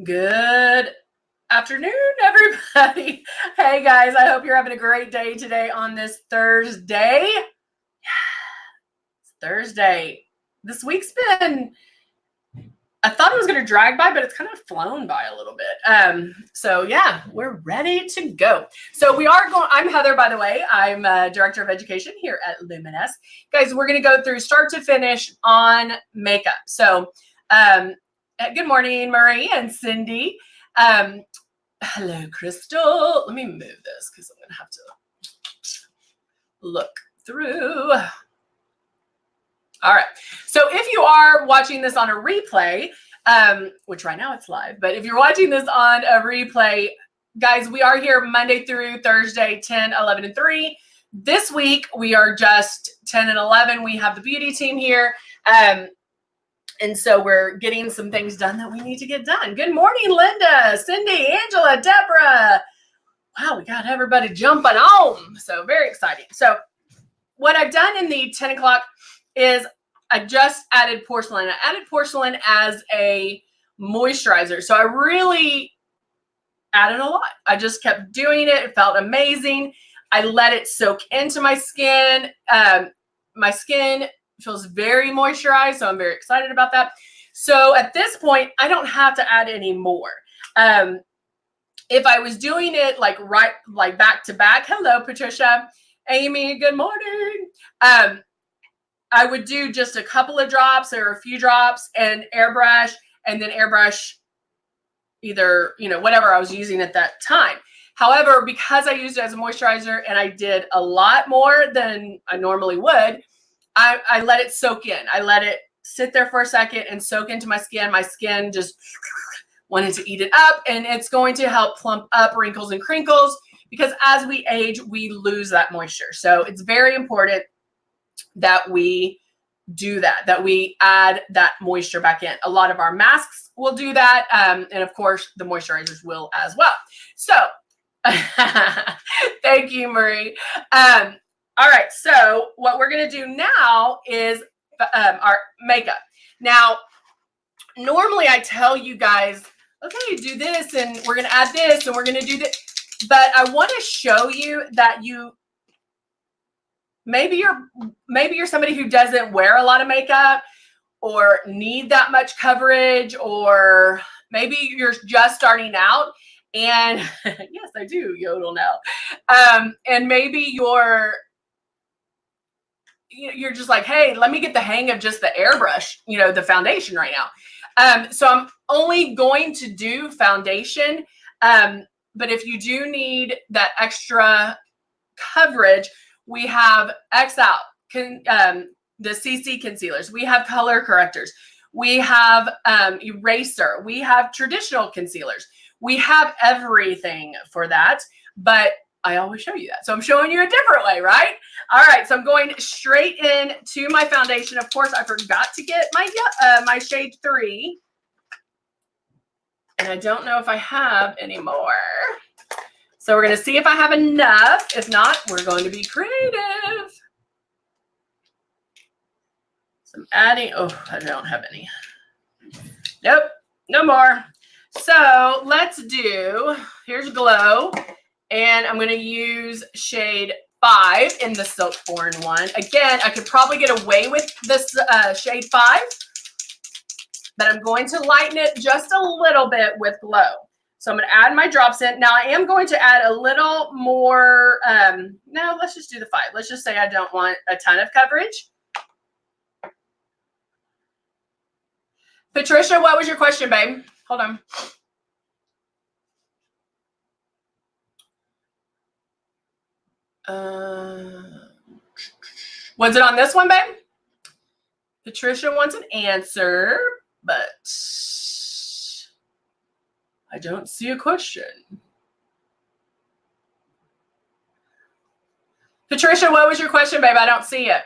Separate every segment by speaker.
Speaker 1: Good afternoon, everybody. Hey, guys, I hope you're having a great day today on this Thursday. It's Thursday. This week's been, I thought it was going to drag by, but it's kind of flown by a little bit. So yeah, we're ready to go. So we are going, I'm Heather, by the way. I'm Director of Education here at Luminess. Guys, we're going to go through start to finish on makeup. So good morning, Marie and Cindy. Hello, Crystal. Let me move this because I'm going to have to look through. All right. So if you are watching this on a replay, which right now it's live, but if you're watching this on a replay, guys, we are here Monday through Thursday, 10, 11, and 3. This week, we are just 10 and 11. We have the beauty team here. And so we're getting some things done that we need to get done. Good morning, Linda, Cindy, Angela, Deborah. Wow, we got everybody jumping on. So very exciting. So what I've done in the 10 o'clock is I just added porcelain. I added porcelain as a moisturizer. So I really added a lot. I just kept doing it. It felt amazing. I let it soak into my skin. My skin feels very moisturized, so I'm very excited about that. So at this point, I don't have to add any more. If I was doing it like back to back, hello, Patricia, Amy, good morning. I would do just a couple of drops or a few drops and airbrush, and then airbrush either, whatever I was using at that time. However, because I used it as a moisturizer and I did a lot more than I normally would, I let it soak in. I let it sit there for a second and soak into my skin. My skin just wanted to eat it up, and it's going to help plump up wrinkles and crinkles because as we age, we lose that moisture. So it's very important that we do that we add that moisture back in. A lot of our masks will do that. And of course, the moisturizers will as well. So thank you, Marie. All right, so what we're going to do now is our makeup. Now, normally I tell you guys, okay, do this, and we're going to add this, and we're going to do this. But I want to show you that maybe you're somebody who doesn't wear a lot of makeup or need that much coverage, or maybe you're just starting out. And yes, I do yodel now. And maybe you're just like, hey, let me get the hang of just the airbrush, the foundation right now. So I'm only going to do foundation. But if you do need that extra coverage, we have X Out, the CC concealers. We have color correctors. We have eraser. We have traditional concealers. We have everything for that. But I always show you that. So I'm showing you a different way, right? All right, so I'm going straight in to my foundation. Of course, I forgot to get my shade 3. And I don't know if I have any more. So we're going to see if I have enough. If not, we're going to be creative. So I'm adding, I don't have any. Nope, no more. So let's do, here's Glow. And I'm going to use shade 5 in the Silk 4-in-1. Again, I could probably get away with this shade 5, but I'm going to lighten it just a little bit with Glow. So I'm going to add my drops in. Now I am going to add a little more. No, let's just do the 5. Let's just say I don't want a ton of coverage. Patricia, what was your question, babe? Hold on. Was it on this one, babe? Patricia wants an answer, but I don't see a question. Patricia, what was your question, babe? I don't see it.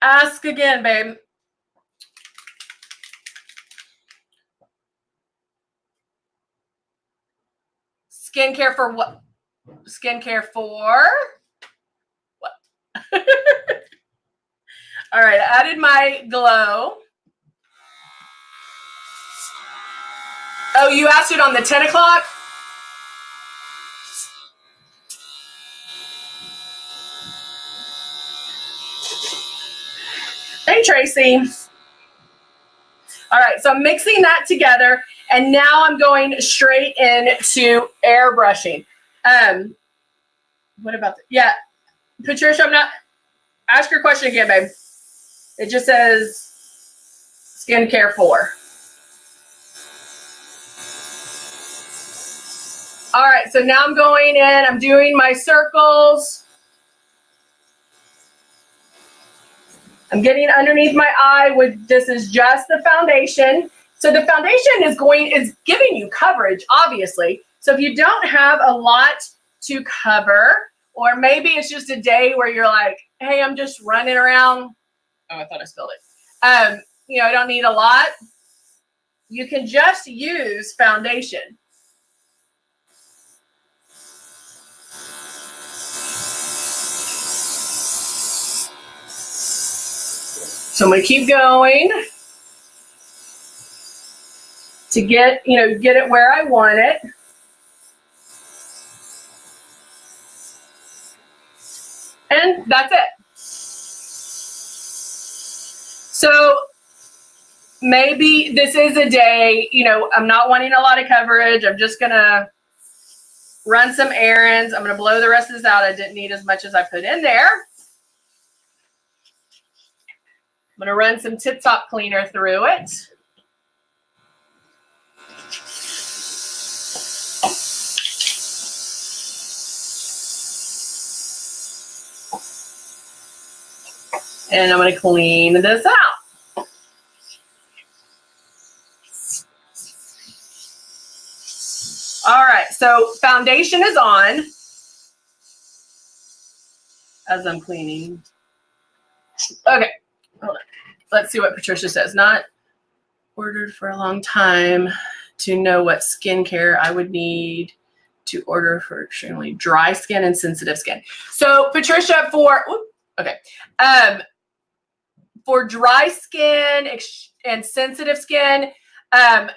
Speaker 1: Ask again, babe. Skincare for what? Skincare for what? All right, I added my Glow. Oh, you asked it on the 10 o'clock? Hey, Tracy. All right, so I'm mixing that together, and now I'm going straight into airbrushing. What about yeah, Patricia, I'm not, ask your question again, babe. It just says skincare 4. All right, so now I'm going in, I'm doing my circles. I'm getting underneath my eye with, this is just the foundation. So the foundation is giving you coverage, obviously. So if you don't have a lot to cover, or maybe it's just a day where you're like, hey, I'm just running around. Oh, I thought I spilled it. You know, I don't need a lot. You can just use foundation. So I'm going to keep going to get, you know, get it where I want it. And that's it. So maybe this is a day, you know, I'm not wanting a lot of coverage. I'm just going to run some errands. I'm going to blow the rest of this out. I didn't need as much as I put in there. I'm going to run some Tip Top cleaner through it. And I'm going to clean this out. All right, so foundation is on as I'm cleaning. Okay, hold on. Let's see what Patricia says. Not ordered for a long time to know what skincare I would need to order for extremely dry skin and sensitive skin. So Patricia, for dry skin and sensitive skin,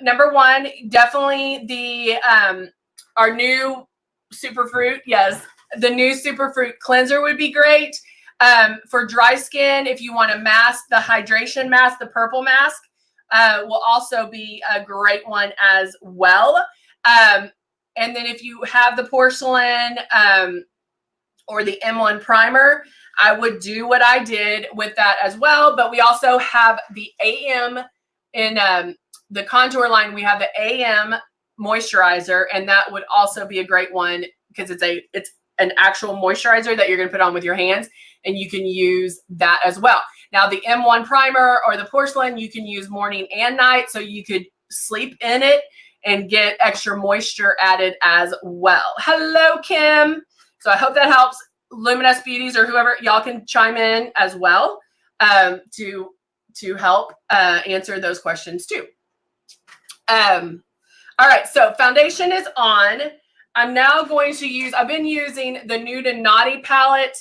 Speaker 1: number one, definitely the our new Superfruit. Yes, the new Superfruit cleanser would be great. For dry skin, if you want a mask, the hydration mask, the purple mask, will also be a great one as well. And then if you have the porcelain or the M1 primer, I would do what I did with that as well. But we also have the AM in the contour line. We have the AM moisturizer, and that would also be a great one because it's an actual moisturizer that you're going to put on with your hands, and you can use that as well. Now the M1 primer or the porcelain, you can use morning and night, so you could sleep in it and get extra moisture added as well. Hello, Kim. So I hope that helps. Luminess Beauties or whoever, y'all can chime in as well to help answer those questions too. All right, so foundation is on. I'm now going to use, I've been using the Nude and Naughty palette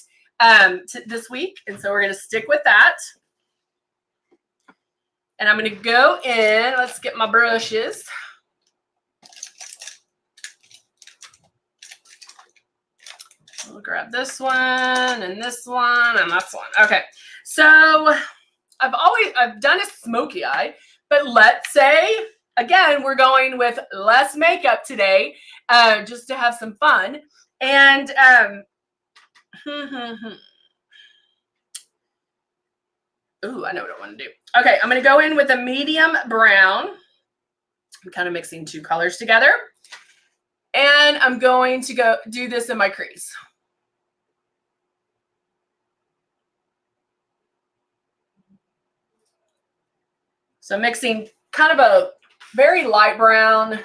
Speaker 1: this week, and so we're going to stick with that. And I'm going to go in, let's get my brushes. We'll grab this one and this one and this one. Okay, so I've done a smoky eye, but let's say, again, we're going with less makeup today, just to have some fun. And ooh, I know what I want to do. Okay, I'm going to go in with a medium brown. I'm kind of mixing two colors together. And I'm going to go do this in my crease. So mixing kind of a very light brown.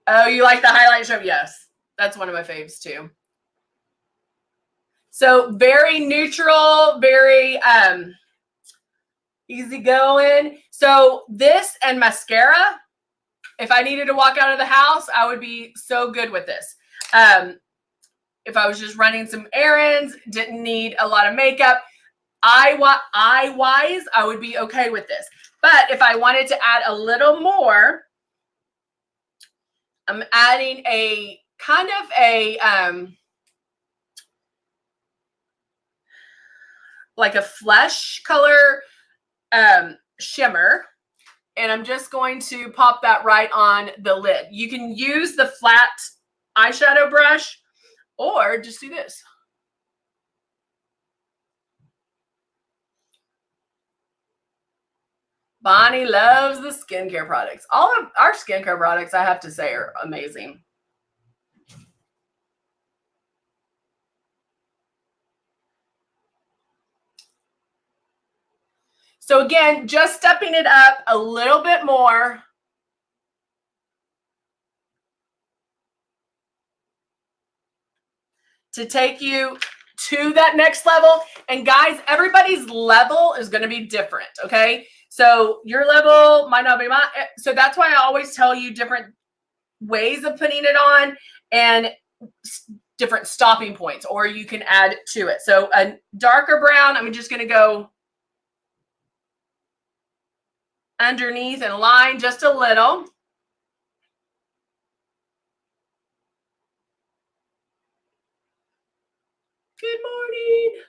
Speaker 1: Oh, you like the highlight show? Yes, that's one of my faves too. So very neutral, very easy going. So this and mascara, if I needed to walk out of the house, I would be so good with this. If I was just running some errands, didn't need a lot of makeup, eye-wise, I would be okay with this. But if I wanted to add a little more, I'm adding a kind of a like a flesh color shimmer. And I'm just going to pop that right on the lid. You can use the flat eyeshadow brush or just do this. Bonnie loves the skincare products. All of our skincare products, I have to say, are amazing. So again, just stepping it up a little bit more. To take you to that next level. And guys, everybody's level is going to be different. Okay. So your level might not be mine. So that's why I always tell you different ways of putting it on and different stopping points, or you can add to it. So a darker brown, I'm just going to go underneath and line just a little. Good morning.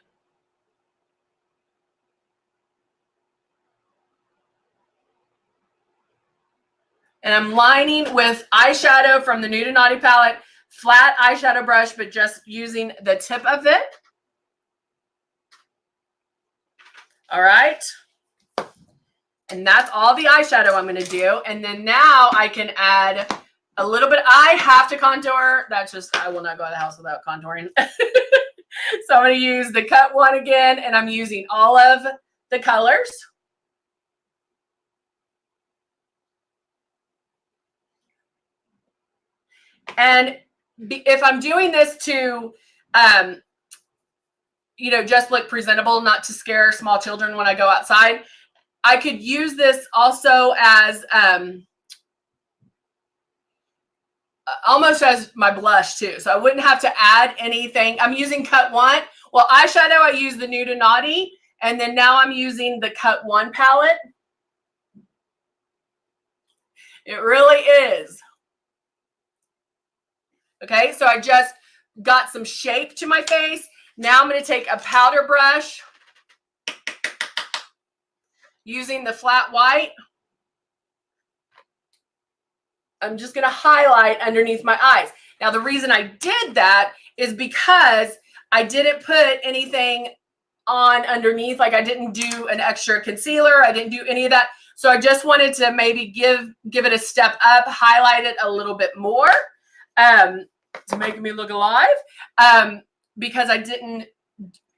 Speaker 1: And I'm lining with eyeshadow from the Nude and Naughty palette, flat eyeshadow brush, but just using the tip of it. All right. And that's all the eyeshadow I'm going to do. And then now I can add a little bit. I have to contour. That's just, I will not go out of the house without contouring. So I'm going to use the Cut One again, and I'm using all of the colors. And if I'm doing this to, you know, just look presentable, not to scare small children when I go outside, I could use this also as almost as my blush too. So I wouldn't have to add anything. I'm using Cut One. Well, eyeshadow, I use the Nude and Naughty. And then now I'm using the Cut One palette. It really is. Okay, so I just got some shape to my face. Now I'm going to take a powder brush using the flat white. I'm just going to highlight underneath my eyes. Now, the reason I did that is because I didn't put anything on underneath. Like I didn't do an extra concealer. I didn't do any of that. So I just wanted to maybe give it a step up, highlight it a little bit more to make me look alive because I didn't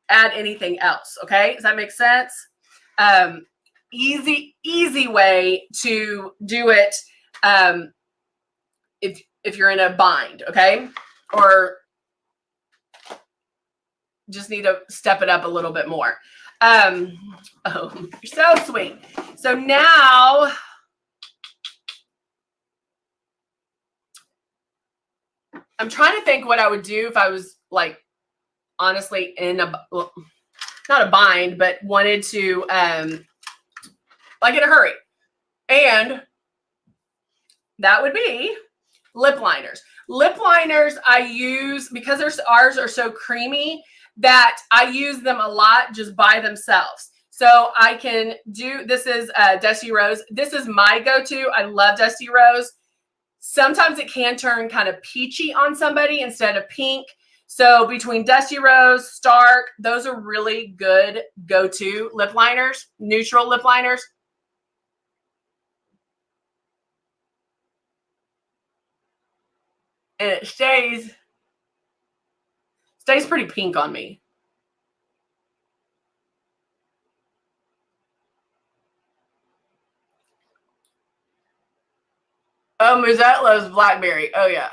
Speaker 1: add anything else. Okay. Does that make sense? Easy way to do it if you're in a bind, okay? Or just need to step it up a little bit more. Oh, you're so sweet. So now I'm trying to think what I would do if I was like honestly in a not a bind, but wanted to like in a hurry. And that would be lip liners. Lip liners I use because ours are so creamy that I use them a lot just by themselves. So I can do, this is Dusty Rose. This is my go-to. I love Dusty Rose. Sometimes it can turn kind of peachy on somebody instead of pink. So between Dusty Rose, Stark, those are really good go-to lip liners, neutral lip liners. And it stays pretty pink on me. Oh, Musette loves blackberry. Oh, yeah.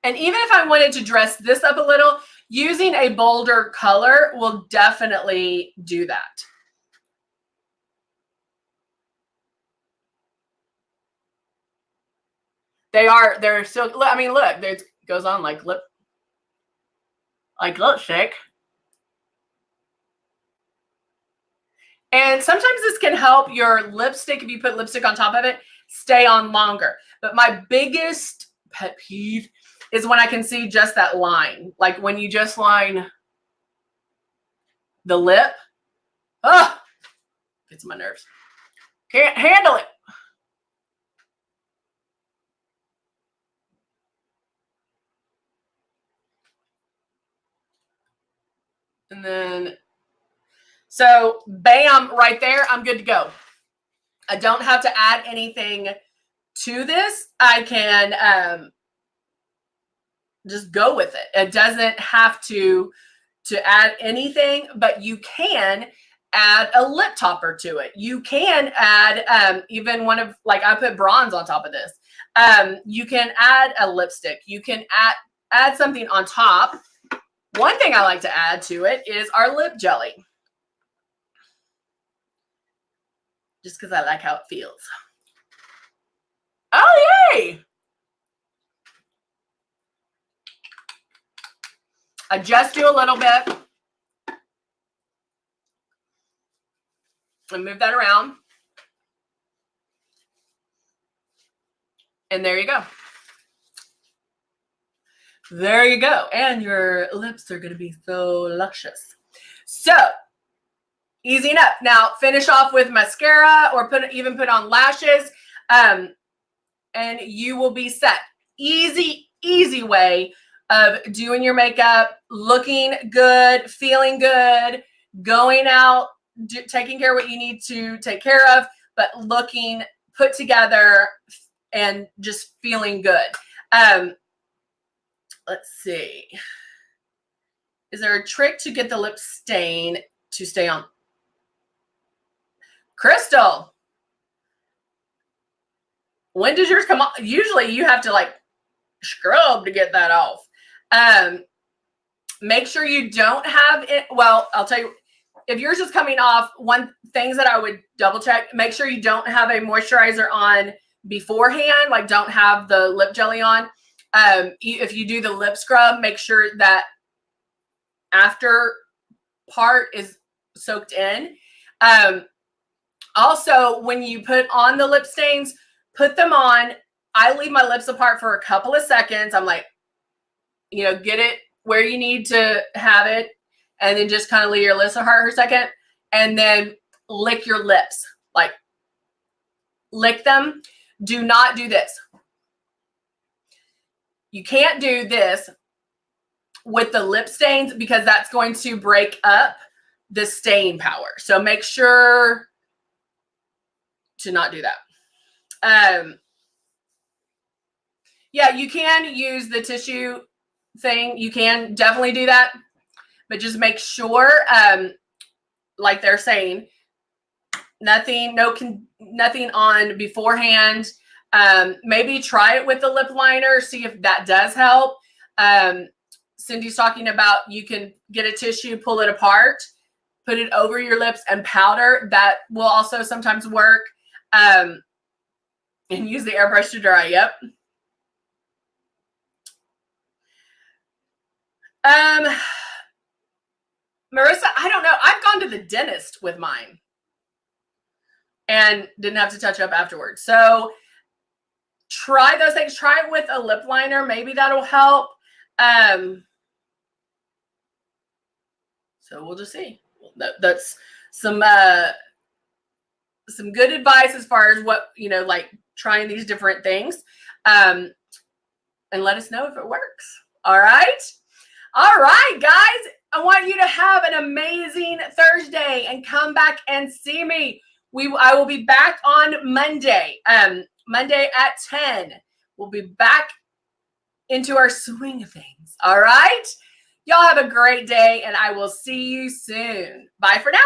Speaker 1: And even if I wanted to dress this up a little, using a bolder color will definitely do that. They're still, I mean, look, there's goes on like lipstick. And sometimes this can help your lipstick, if you put lipstick on top of it, stay on longer. But my biggest pet peeve is when I can see just that line. Like when you just line the lip. Oh, gets on my nerves. Can't handle it. And then, so bam, right there, I'm good to go. I don't have to add anything to this. I can just go with it. It doesn't have to add anything, but you can add a lip topper to it. You can add even one of, like I put bronze on top of this. You can add a lipstick. You can add something on top. One thing I like to add to it is our lip jelly. Just because I like how it feels. Oh, yay! I just do a little bit. And move that around. And there you go. There you go. And your lips are going to be so luscious. So, easy enough. Now, finish off with mascara or even put on lashes. And you will be set. Easy, easy way of doing your makeup, looking good, feeling good, going out, taking care of what you need to take care of, but looking put together and just feeling good. Let's see. Is there a trick to get the lip stain to stay on? Crystal, when does yours come off? Usually you have to like scrub to get that off. Make sure you don't have it. Well, I'll tell you, if yours is coming off, things that I would double check, make sure you don't have a moisturizer on beforehand, like don't have the lip jelly on. If you do the lip scrub, make sure that after part is soaked in. Also, when you put on the lip stains, put them on. I leave my lips apart for a couple of seconds. I'm like, get it where you need to have it. And then just kind of leave your lips apart for a second. And then lick your lips. Like, lick them. Do not do this. You can't do this with the lip stains because that's going to break up the stain power. So make sure to not do that. Yeah, you can use the tissue thing. You can definitely do that, but just make sure, like they're saying, nothing on beforehand. Maybe try it with the lip liner, see if that does help. Cindy's talking about you can get a tissue, pull it apart, put it over your lips and powder. That will also sometimes work. And use the airbrush to dry. Yep. Marissa, I don't know. I've gone to the dentist with mine and didn't have to touch up afterwards. So try those things. Try it with a lip liner. Maybe that'll help. So we'll just see. That's some good advice as far as what, like trying these different things. And let us know if it works. All right. All right, guys. I want you to have an amazing Thursday and come back and see me. I will be back on Monday. Monday at 10. We'll be back into our swing of things. All right. Y'all have a great day and I will see you soon. Bye for now.